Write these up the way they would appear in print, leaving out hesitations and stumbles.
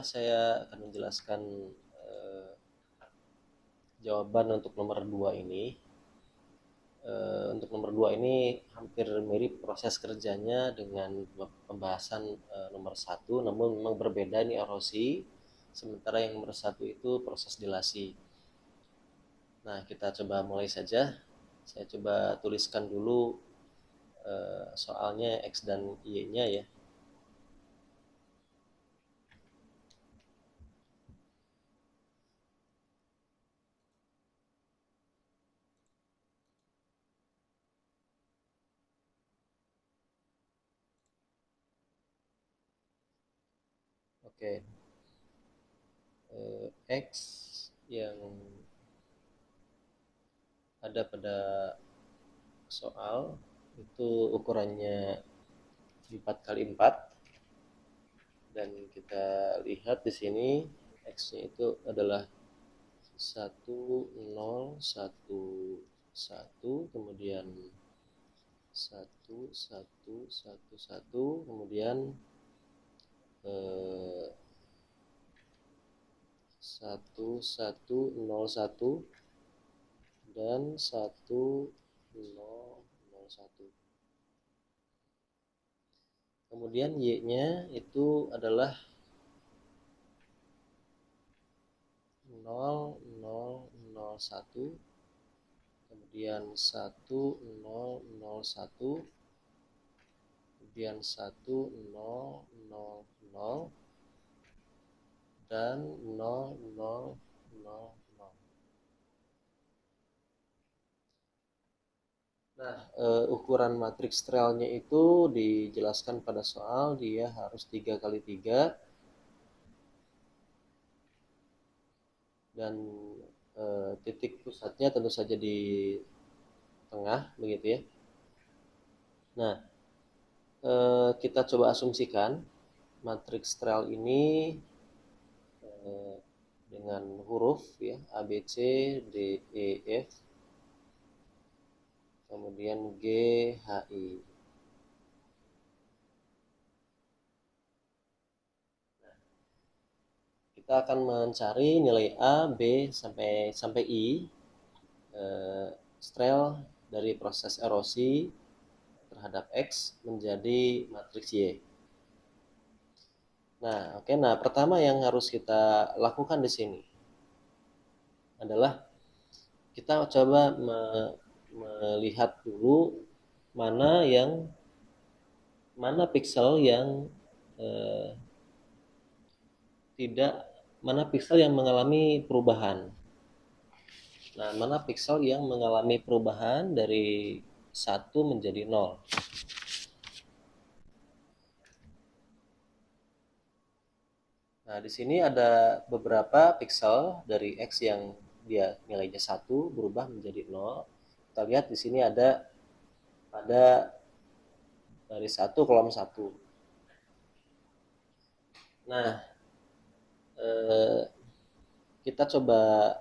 saya akan menjelaskan jawaban untuk nomor 2 ini. Untuk nomor 2 ini hampir mirip proses kerjanya dengan pembahasan nomor 1, namun memang berbeda. Ini erosi, sementara yang nomor 1 itu proses dilasi. Nah, kita coba mulai saja. Saya coba tuliskan dulu soalnya X dan Y-nya ya. Oke, X yang ada pada soal itu ukurannya 4 kali 4, dan kita lihat di sini X-nya itu adalah 1 0 1 1, kemudian 1 1 1 1, kemudian 1 1 0 1 dan 1 0 0 1. Kemudian Y-nya itu adalah 0 0 0 1, kemudian 1 0 0 1, kemudian 1 0 0 0, dan 0 0 0 0. Nah, ukuran matriks relnya itu dijelaskan pada soal, dia harus 3 kali 3, dan titik pusatnya tentu saja di tengah, begitu ya. Nah, kita coba asumsikan matriks rel ini dengan huruf ya, A, B, C, D, E, F, kemudian G, H, I. Kita akan mencari nilai A, B, sampai I strel dari proses erosi terhadap X menjadi matriks Y. Nah, oke. Nah, pertama yang harus kita lakukan di sini adalah kita coba melihat dulu mana piksel yang eh, tidak mana piksel yang mengalami perubahan. Nah, mana piksel yang mengalami perubahan dari 1 menjadi 0. Nah, di sini ada beberapa piksel dari X yang dia nilainya 1 berubah menjadi 0. Kita lihat di sini ada pada dari 1 kolom 1. Nah, kita coba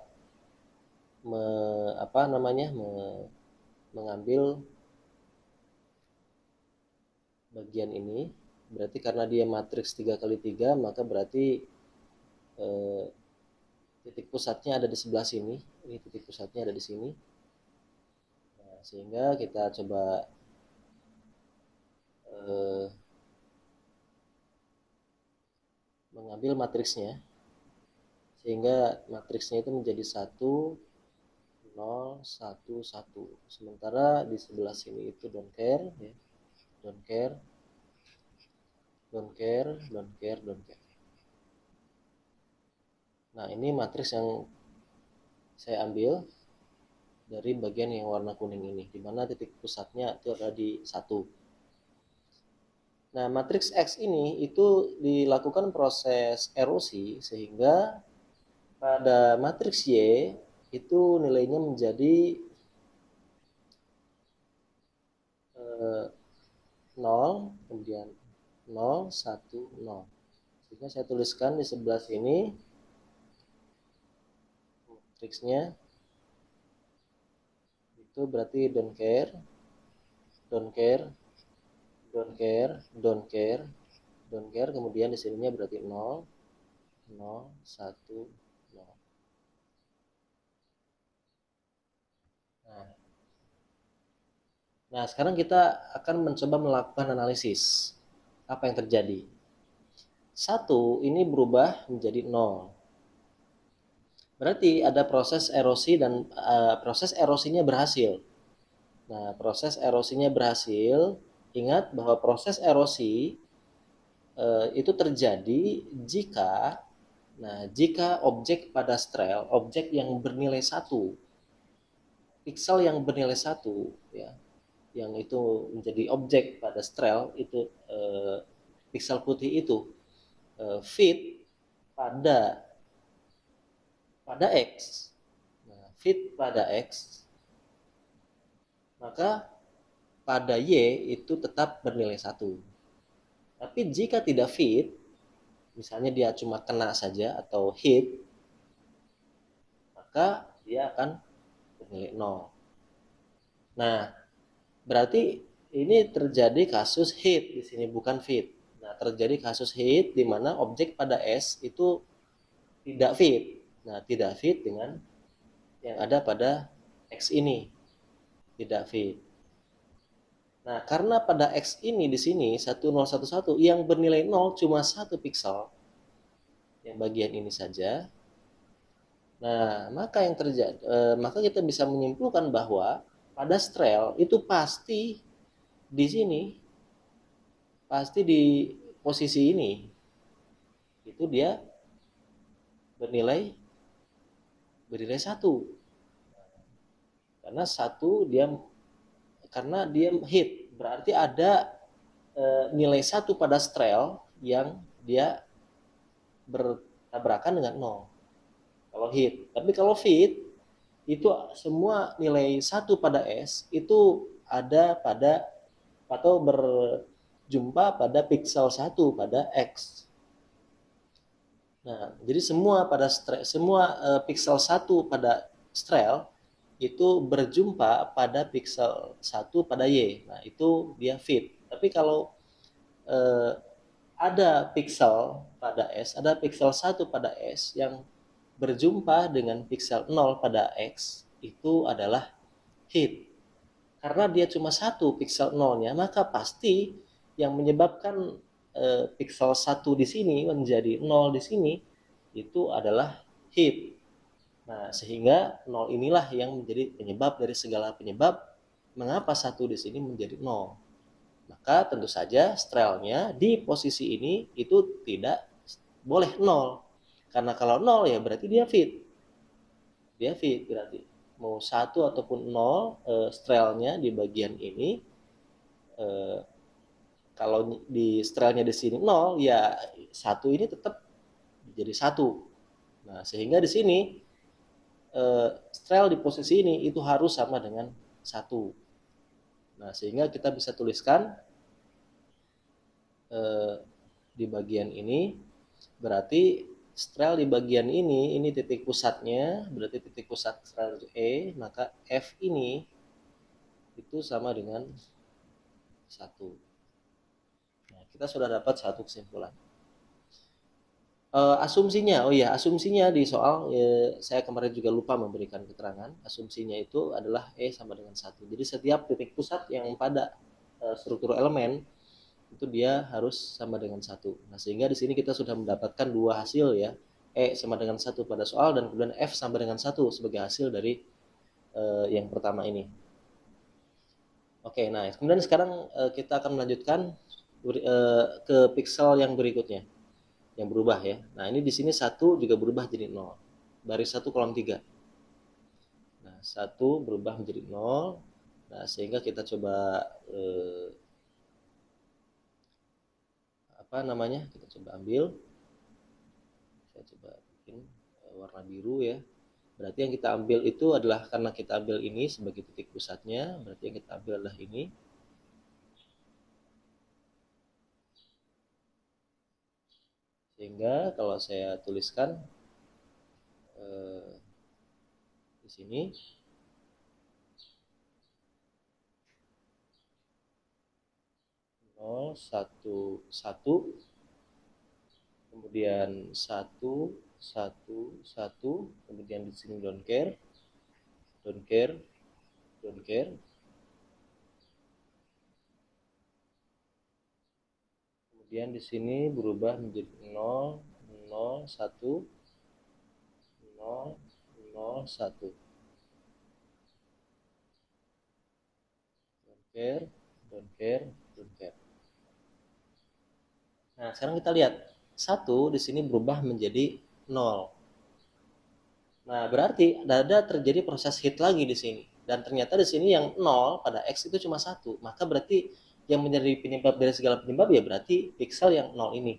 mengambil bagian ini. Berarti karena dia matriks 3 kali 3, maka berarti titik pusatnya ada di sebelah sini. Ini titik pusatnya ada di sini. Nah, sehingga kita coba mengambil matriksnya, sehingga matriksnya itu menjadi 1 0 1 1. Sementara di sebelah sini itu don't care ya. Don't care, don't care, don't care, don't care. Nah, ini matriks yang saya ambil dari bagian yang warna kuning ini, di mana titik pusatnya itu ada di 1. Nah, matriks X ini itu dilakukan proses erosi, sehingga pada matriks Y itu nilainya menjadi 0, kemudian 0 1 0. Sehingga saya tuliskan di sebelah sini matriksnya itu berarti don't care, don't care, don't care, don't care, don't care, kemudian di sininya berarti 0, 0, 1, 0. Nah, sekarang kita akan mencoba melakukan analisis. Apa yang terjadi? 1 ini berubah menjadi 0. Berarti ada proses erosi dan proses erosinya berhasil. Nah, proses erosinya berhasil. Ingat bahwa proses erosi itu terjadi jika objek pada strel, objek yang bernilai 1, pixel yang bernilai 1 ya, yang itu menjadi objek pada strel itu pixel putih itu fit pada X. Nah, fit pada X, maka pada Y itu tetap bernilai 1. Tapi jika tidak fit, misalnya dia cuma kena saja atau hit, maka dia akan bernilai 0. Nah, berarti ini terjadi kasus hit di sini, bukan fit. Nah, terjadi kasus hit di mana objek pada S itu tidak fit. Nah, tidak fit dengan yang ada pada X ini, tidak fit. Nah, karena pada X ini di sini 1011 yang bernilai 0 cuma 1 pixel, yang bagian ini saja. Nah, maka kita bisa menyimpulkan bahwa pada strel itu pasti di sini, pasti di posisi ini itu dia bernilai bernilai 1. Karena dia hit, berarti ada nilai 1 pada strel yang dia bertabrakan dengan 0 kalau hit. Tapi kalau fit itu semua nilai 1 pada S itu ada pada atau berjumpa pada pixel 1 pada X. Nah, jadi semua pixel 1 pada strel itu berjumpa pada pixel 1 pada Y. Nah, itu dia fit. Tapi kalau eh, ada pixel pada S, ada pixel 1 pada S yang berjumpa dengan pixel 0 pada X, itu adalah hit. Karena dia cuma 1 pixel 0-nya, maka pasti yang menyebabkan pixel 1 di sini menjadi 0 di sini itu adalah hit. Nah, sehingga 0 inilah yang menjadi penyebab dari segala penyebab mengapa 1 di sini menjadi 0. Maka tentu saja strelnya di posisi ini itu tidak boleh 0. Karena kalau 0 ya berarti dia fit. Dia fit berarti. Mau 1 ataupun 0 strelnya di bagian ini, eh, kalau di strelnya di sini 0 ya 1 ini tetap jadi 1. Nah, sehingga di sini strel di posisi ini itu harus sama dengan 1. Nah, sehingga kita bisa tuliskan eh, di bagian ini berarti strel di bagian ini titik pusatnya, berarti titik pusat strel itu E, maka F ini itu sama dengan 1. Nah, kita sudah dapat satu kesimpulan. Asumsinya, oh iya, asumsinya di soal saya kemarin juga lupa memberikan keterangan. Asumsinya itu adalah E sama dengan 1. Jadi setiap titik pusat yang pada struktur elemen itu dia harus sama dengan 1. Nah, sehingga di sini kita sudah mendapatkan dua hasil ya. E sama dengan 1 pada soal dan kemudian F sama dengan 1 sebagai hasil dari yang pertama ini. Oke, nah kemudian sekarang kita akan melanjutkan ke pixel yang berikutnya yang berubah ya. Nah, ini di sini 1 juga berubah jadi 0. Baris 1 kolom 3. Nah, 1 berubah menjadi 0. Nah, sehingga kita coba apa namanya? Kita coba ambil. Saya coba bikin warna biru ya. Berarti yang kita ambil itu adalah karena kita ambil ini sebagai titik pusatnya, berarti yang kita ambil adalah ini. Sehingga kalau saya tuliskan di sini 0, 1, 1 kemudian 1 1 1, kemudian di sini don't care don't care don't care, kemudian di sini berubah menjadi 0 0 1 0 0 1, don't care don't care don't care. Nah, sekarang kita lihat 1 di sini berubah menjadi 0. Nah, berarti ada terjadi proses hit lagi di sini. Dan ternyata di sini yang 0 pada X itu cuma 1. Maka berarti yang menjadi penyebab dari segala penyebab ya berarti pixel yang 0 ini.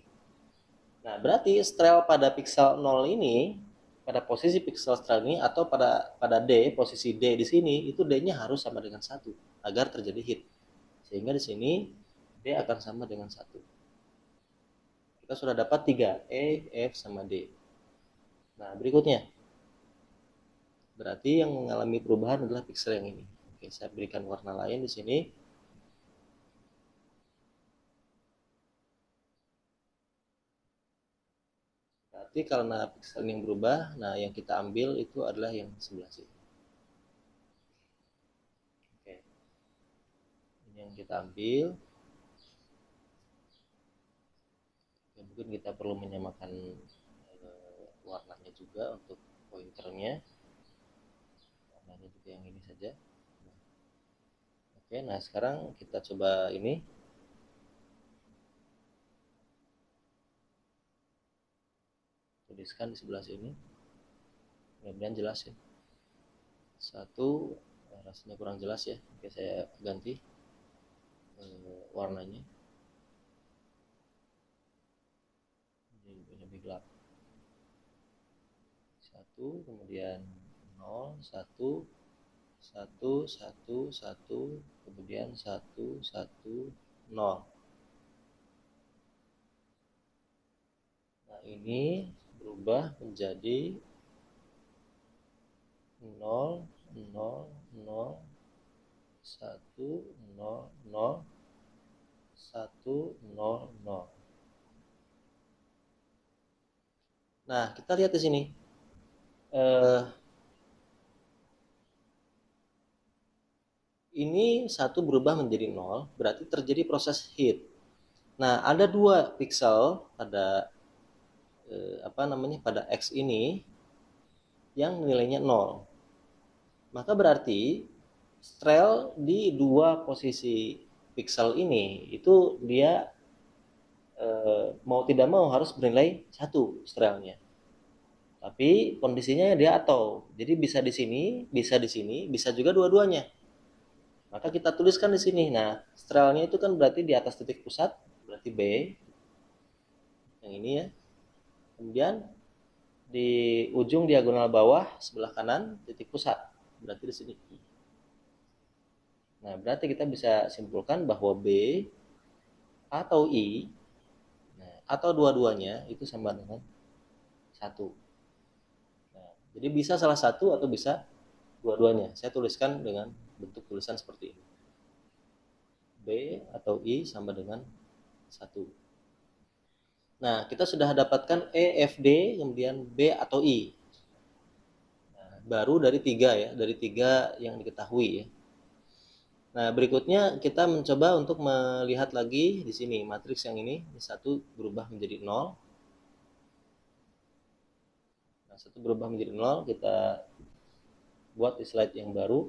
Nah, berarti strail pada pixel 0 ini, pada posisi pixel strail ini atau pada D, posisi D di sini, itu D-nya harus sama dengan 1 agar terjadi hit. Sehingga di sini D akan sama dengan 1. Kita sudah dapat 3, E, F, sama D. Nah, berikutnya. Berarti yang mengalami perubahan adalah pixel yang ini. Oke, saya berikan warna lain di sini. Berarti karena pixel yang berubah, nah yang kita ambil itu adalah yang sebelah sini. Oke. Ini yang kita ambil. Ya, mungkin kita perlu menyamakan warnanya juga untuk pointernya. Warnanya juga yang ini saja. Oke, nah sekarang kita coba ini. Tuliskan di sebelah sini. Mudah-mudahan jelas ya. 1, rasanya kurang jelas ya. Oke, saya ganti warnanya. Ini lebih gelap. 1, kemudian 0 1 1 1 1, kemudian 1 1 0. Nah, ini berubah menjadi 0 0 0 1 0 0 1 0 0. Nah, kita lihat di sini. Ini 1 berubah menjadi 0, berarti terjadi proses hit. Nah, ada 2 pixel pada pada X ini yang nilainya 0. Maka berarti strail di 2 posisi pixel ini itu dia mau tidak mau harus bernilai 1 strailnya. Tapi kondisinya dia atau. Jadi bisa di sini, bisa di sini, bisa juga dua-duanya. Maka kita tuliskan di sini. Nah, strailnya itu kan berarti di atas titik pusat, berarti B. Yang ini ya. Kemudian di ujung diagonal bawah sebelah kanan titik pusat, berarti di sini. Nah, berarti kita bisa simpulkan bahwa B atau I, nah, atau dua-duanya itu sama dengan 1. Nah, jadi bisa salah satu atau bisa dua-duanya. Saya tuliskan dengan bentuk tulisan seperti ini. B atau I sama dengan 1. Nah, kita sudah dapatkan E, F, D, kemudian B atau I. Nah, baru dari 3 ya, dari 3 yang diketahui ya. Nah, berikutnya kita mencoba untuk melihat lagi di sini matriks yang ini 1 berubah menjadi 0. Nah, 1 berubah menjadi 0, kita buat di slide yang baru.